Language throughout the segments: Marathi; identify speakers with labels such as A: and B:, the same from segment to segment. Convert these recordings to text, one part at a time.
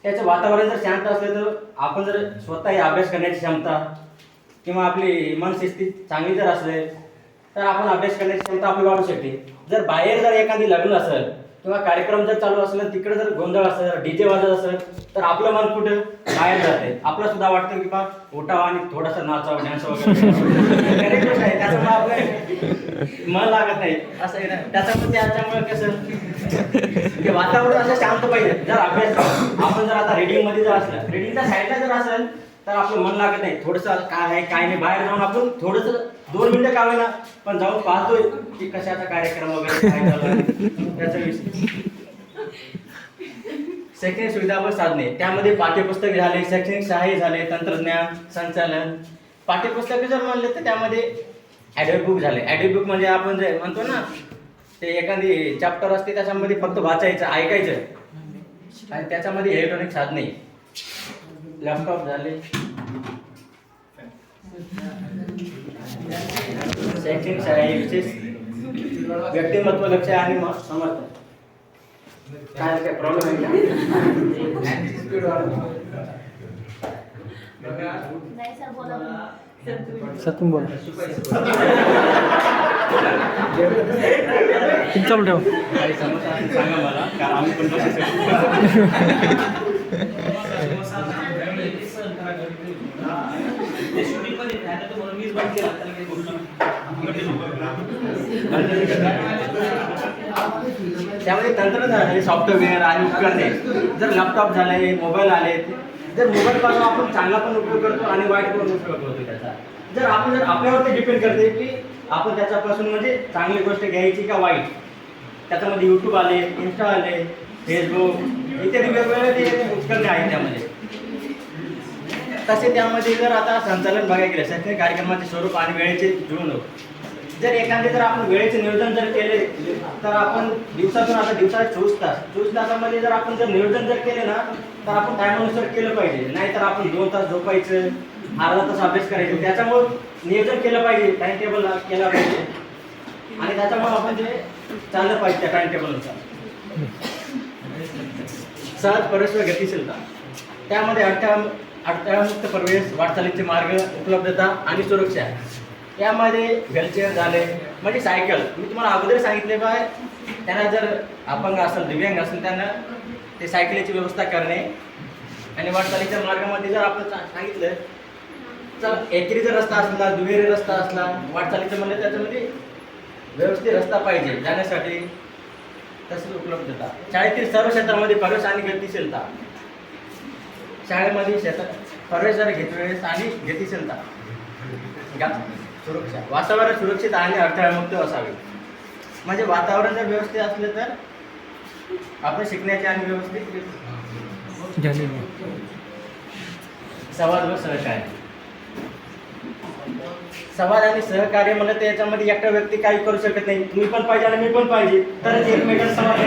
A: त्याचं वातावरण जर शांत असलं तर आपण जर स्वतःही अभ्यास करण्याची क्षमता किंवा आपली मनशिस्ती चांगली जर असेल तर आपण अभ्यास करण्याची क्षमता आपली वाढू शकते. जर बाहेर जर एखादी लग्न असेल किंवा कार्यक्रम जर चालू असेल तिकडे जर गोंधळ असेल, डीजे वाजत असेल तर आपलं मन कुठं बाहेर जाते. आपलं सुद्धा वाटतं की बा उठावं आणि थोडासा नाचावं, डान्स वगैरे त्याच्यामुळे आपलं मन लागत नाही असं आहे ना. त्याच्यामुळे कसं ते वातावरण असं शांत पाहिजे. जर अभ्यास आपण जर आता रिडिंग मध्ये जर असलं, रिडिंगच्या साईडला जर असेल तर आपलं मन लागत नाही. थोडंसं काय आहे काय नाही बाहेर जाऊन आपण थोडंसं 2 मिनिटं का होईना पण जाऊन पाहतोय की कशाचा कार्यक्रम वगैरे काय झाला त्याचा विषय. शैक्षणिक सुविधा व साधने त्यामध्ये पाठ्यपुस्तक झाले, शैक्षणिक सहाय्य झाले, तंत्रज्ञान, संचालन. पाठ्यपुस्तक जर म्हणले तर त्यामध्ये ॲडिओ बुक झाले. ॲडिओ बुक म्हणजे आपण जे म्हणतो ना ते एखादी चॅप्टर असते त्याच्यामध्ये फक्त वाचायचं ऐकायचं आणि त्याच्यामध्ये इलेक्ट्रॉनिक साधने. लॅपटॉप झाले, शैक्षणिक सहाय्य, विशेष व्यक्तिमत्व लक्ष आणि समर्थन. काय प्रॉब्लेम आहे
B: सर तुम्ही बोला. तुमचा ठेव
A: सांगा मला कारण आम्ही पण त्यामध्ये तंत्रज्ञान, सॉफ्टवेअर आणि उपकरणे. जर लॅपटॉप झाले, मोबाईल आले, जर मोबाईल पासून आपण चांगला पण उपयोग करतो आणि वाईट पण उपयोग करतो त्याचा. जर आपल्यावरती डिपेंड करते की आपण त्याच्यापासून म्हणजे चांगली गोष्ट घ्यायची का वाईट. त्याच्यामध्ये यूट्यूब आले, इन्स्टा आले, फेसबुक इत्यादी वेगवेगळे ते उपकरणे आहेत त्यामध्ये. तसे त्यामध्ये जर आता संचालन बघायला गेलं शैक्षणिक कार्यक्रमाचे स्वरूप आणि वेळेचे जुळवणूक. जर एखादे जर आपण वेळेचे नियोजन जर केले तर आपण दिवसातून आता दिवसात 24 तासामध्ये जर आपण जर नियोजन जर केले ना तर आपण टायमानुसार केलं पाहिजे. नाहीतर आपण 2 तास झोपायचं, अर्धा तास अभ्यास करायचं. त्याच्यामुळे नियोजन केलं पाहिजे, टाइम टेबल केला पाहिजे आणि त्याच्यामुळे आपण ते चाललं पाहिजे त्या टाइम टेबलनुसार. सहज परस्पर गतिशीलता त्यामध्ये अडथळामुक्त प्रवेश, वाटचालीचे मार्ग, उपलब्धता आणि सुरक्षा. यामध्ये व्हीलचेअर झाले म्हणजे सायकल. मी तुम्हाला अगोदर सांगितले बाय त्यांना जर अपंग असेल, दिव्यांग असेल त्यांना ते सायकलीची व्यवस्था करणे. आणि वाटचालीच्या मार्गामध्ये जर आपण सांगितलं चला एकेरी जर रस्ता असला, दुहेरी रस्ता असला, वाटचालीचं म्हणलं त्याच्यामध्ये व्यवस्थित रस्ता पाहिजे जाण्यासाठी. तसेच उपलब्धता शाळेतील सर्व क्षेत्रामध्ये प्रवेश आणि गतिशीलता. शाळेमध्ये प्रवेश घेतवेळेस आणि गतिशीलता. सुरक्षा वातावरण सुरक्षित आणि अडथळामुक्त असावे. म्हणजे वातावरण जर व्यवस्थित असले तर आपण शिकण्याचे आणि व्यवस्थित संवाद व सहकार्य. संवाद आणि सहकार्य म्हणलं तर याच्यामध्ये एकटा व्यक्ती काही करू शकत नाही. तुम्ही पण पाहिजे आणि मी पण पाहिजे तरच एकमेकांना संवाद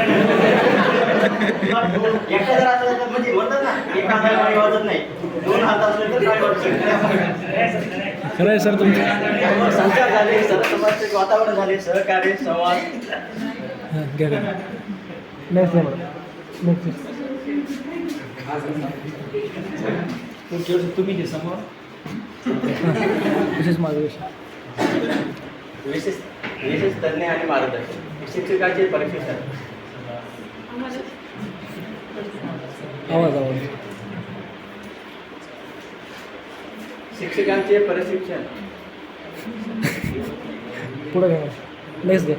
A: एकटा जर असलं तर म्हणजे म्हणतात ना एका हाताने वाजत नाही, 2 हात असले तर काय वाजू शकत.
B: खरं आहे सर तुमचं.
A: संचार झाले, सरसमाज वातावरण झाले, सहकार्य, संवाद.
B: तुम्ही जे समोर विशेष मार्गदर्शन,
A: विशेष तज्ञ आणि मार्गदर्शन. शिक्षकाचे प्रशिक्षण.
B: आवाज
A: शिक्षकांचे प्रशिक्षण.
B: पुढे घ्या, नेक्स्ट घ्या.